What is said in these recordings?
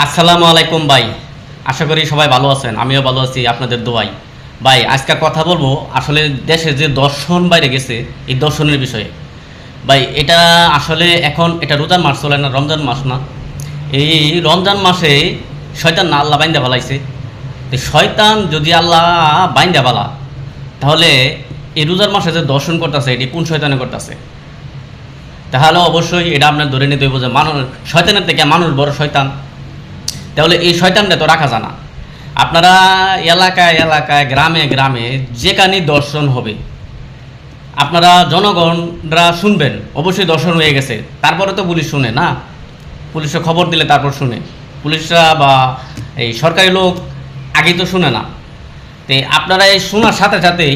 আসসালামু আলাইকুম ভাই। আশা করি সবাই ভালো আছেন, আমিও ভালো আছি আপনাদের দোয়ায়। ভাই আজকে কথা বলবো আসলে দেশে যে দর্শন বাইরে গেছে এই দর্শনের বিষয়ে। ভাই এটা আসলে এখন এটা রোজার মাস চলে না, রমজান মাস না? এই রমজান মাসে শয়তান না আল্লাহ বাইন্দা ফেলাইছে। তো শয়তান যদি আল্লাহ বাইন্দা ফেলা, তাহলে এই রোজার মাসে যে দর্শন করতেছে এটি কোন শয়তানে করতেছে? তাহলে অবশ্যই এটা আপনার ধরে নিতে হইব যে মানুষ শয়তানের থেকে মানুষ বড় শয়তান। তাহলে এই শয়তানটা তো রাখা যায় না। আপনারা এলাকায় এলাকায় গ্রামে গ্রামে যেখানেই দর্শন হবে, আপনারা জনগণরা শুনবেন অবশ্যই দর্শন হয়ে গেছে, তারপরে তো পুলিশ শুনে না, পুলিশে খবর দিলে তারপর শুনে। পুলিশরা বা এই সরকারি লোক আগেই তো শুনে না। তো আপনারা এই শোনার সাথে সাথেই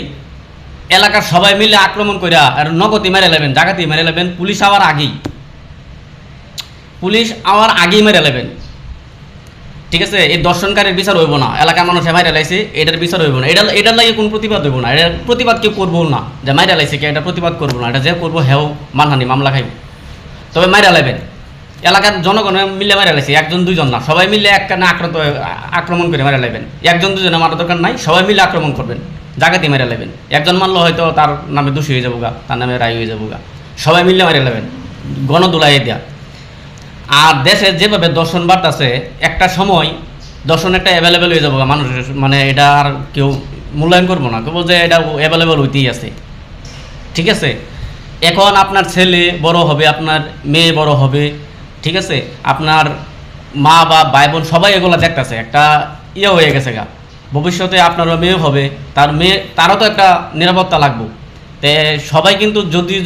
এলাকার সবাই মিলে আক্রমণ করে আর নগতি মেরে নেবেন, জাগাতি মেরে নেবেন। পুলিশ আওয়ার আগেই মেরে নেবেন। ঠিক আছে, এই দর্শনকারীর বিচার হইব না, এলাকার মানুষ মাইরা লাইছে এটার বিচার হইব না, এটার লাগে কোন প্রতিবাদ হইব না, এটার প্রতিবাদ কেউ করবো না যে মাইরা লাইছে কে, এটা প্রতিবাদ করবো না, এটা যে করবো হেও মানহানি মামলা খাইব। তবে মাইরা লাইবেন, এলাকার জনগণ মিলে মাইরা লাইছে, একজন দুইজন না, সবাই মিলে এক কানে আক্রমণ করে মারা লাইবেন। একজন দুজনে মারা দরকার নাই, সবাই মিলে আক্রমণ করবেন, জাগাতে মারা লাইবেন। একজন মারলো হয়তো তার নামে দোষী হয়ে যাবো গা, তার নামে রায় হয়ে যাবো গা, সবাই মিলে মারা লাইবেন, গণদোলাই দেয়া। আর দেশে যেভাবে দর্শন বাড়তেছে, একটা সময় দর্শন একটা অ্যাভেলেবেল হয়ে যাবো মানুষের, মানে এটা আর কেউ মূল্যায়ন করবো না, কেবল যে এটা অ্যাভেলেবেল হইতেই আছে। ঠিক আছে, এখন আপনার ছেলে বড় হবে, আপনার মেয়ে বড় হবে, ঠিক আছে, আপনার মা বা ভাই বোন সবাই এগুলো দেখতেছে, একটা ইয়ে হয়ে গেছে গা। ভবিষ্যতে আপনারও মেয়ে হবে, তারও তো একটা নিরাপত্তা লাগবো। তে সবাই কিন্তু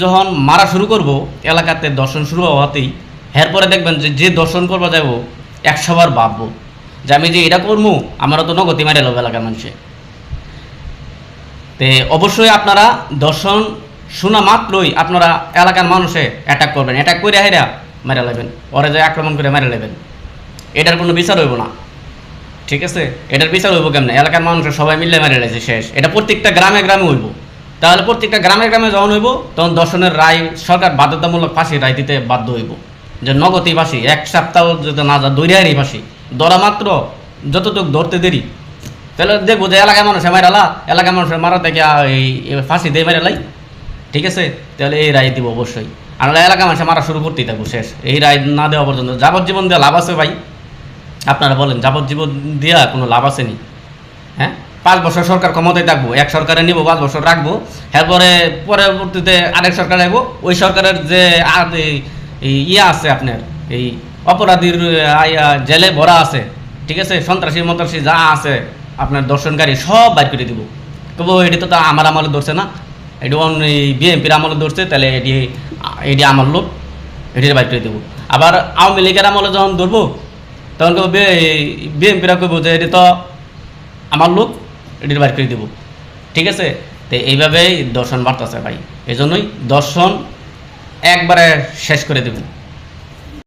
যখন মারা শুরু করব এলাকাতে দর্শন শুরু হওয়াতেই, এরপরে দেখবেন যে দর্শন করবো যাবো 100 বার ভাববো যে আমি যে এটা করবো, আমারও তো নগতি মারে লোক এলাকার মানুষে। তে অবশ্যই আপনারা দর্শন শোনা মাত্রই আপনারা এলাকার মানুষে অ্যাটাক করবেন, অ্যাটাক করে হেরা মেরে নেবেন, ওরা যে আক্রমণ করে মেরে নেবেন। এটার কোনো বিচার হইব না। ঠিক আছে, এটার বিচার হইব কেমনে? এলাকার মানুষের সবাই মিলে মেরে লেছে শেষ। এটা প্রত্যেকটা গ্রামে গ্রামে হইব। তাহলে প্রত্যেকটা গ্রামে গ্রামে যখন হইব, তখন দর্শনের রায় সরকার বাধ্যতামূলক ফাঁসির রায় দিতে বাধ্য হইব, যে নগতি ফাঁসি, 1 সপ্তাহ যদি না যা দৈরারই ফাঁসি, ধরা মাত্র যতটুক ধরতে দেরি। তাহলে দেখবো যে এলাকার মানুষ মারালা, এলাকার মানুষের মারা থেকে এই ফাঁসি দিয়ে মেরে লাই। ঠিক আছে, তাহলে এই রায় দিব অবশ্যই। আর এলাকার মানুষ মারা শুরু করতেই থাকবো শেষ, এই রায় না দেওয়া পর্যন্ত। যাবজ্জীবন দেওয়া লাভ আছে ভাই? আপনারা বলেন, যাবজ্জীবন দেওয়া কোনো লাভ আছে নি? হ্যাঁ, 5 বছর সরকার ক্ষমতায় থাকবো, এক সরকারে নিব, 5 বছর রাখবো, এরপরে পরবর্তীতে আরেক সরকার আইব, ওই সরকারের যে ইয়ে আছে আপনার, এই অপরাধীর জেলে ভরা আছে, ঠিক আছে, সন্ত্রাসী মন্ত্রাসী যা আছে আপনার দর্শনকারী সব বাইর করে দিব। তবু এটি তো আমার আমলে ধরছে না, এটি বিএনপির আমলে ধরছে, তাহলে এটি আমার লোক, এটি বাইর করে দেবো। আবার আওয়ামী লীগের আমলে যখন ধরবো, তখন কেউ বিএনপিরা কইব যে এটি তো আমার লোক, এটি বাইর করে দেবো। ঠিক আছে, তো এইভাবেই দর্শন বাড়তেছে ভাই। এই জন্যই দর্শন একবারে শেষ করে দেবেন।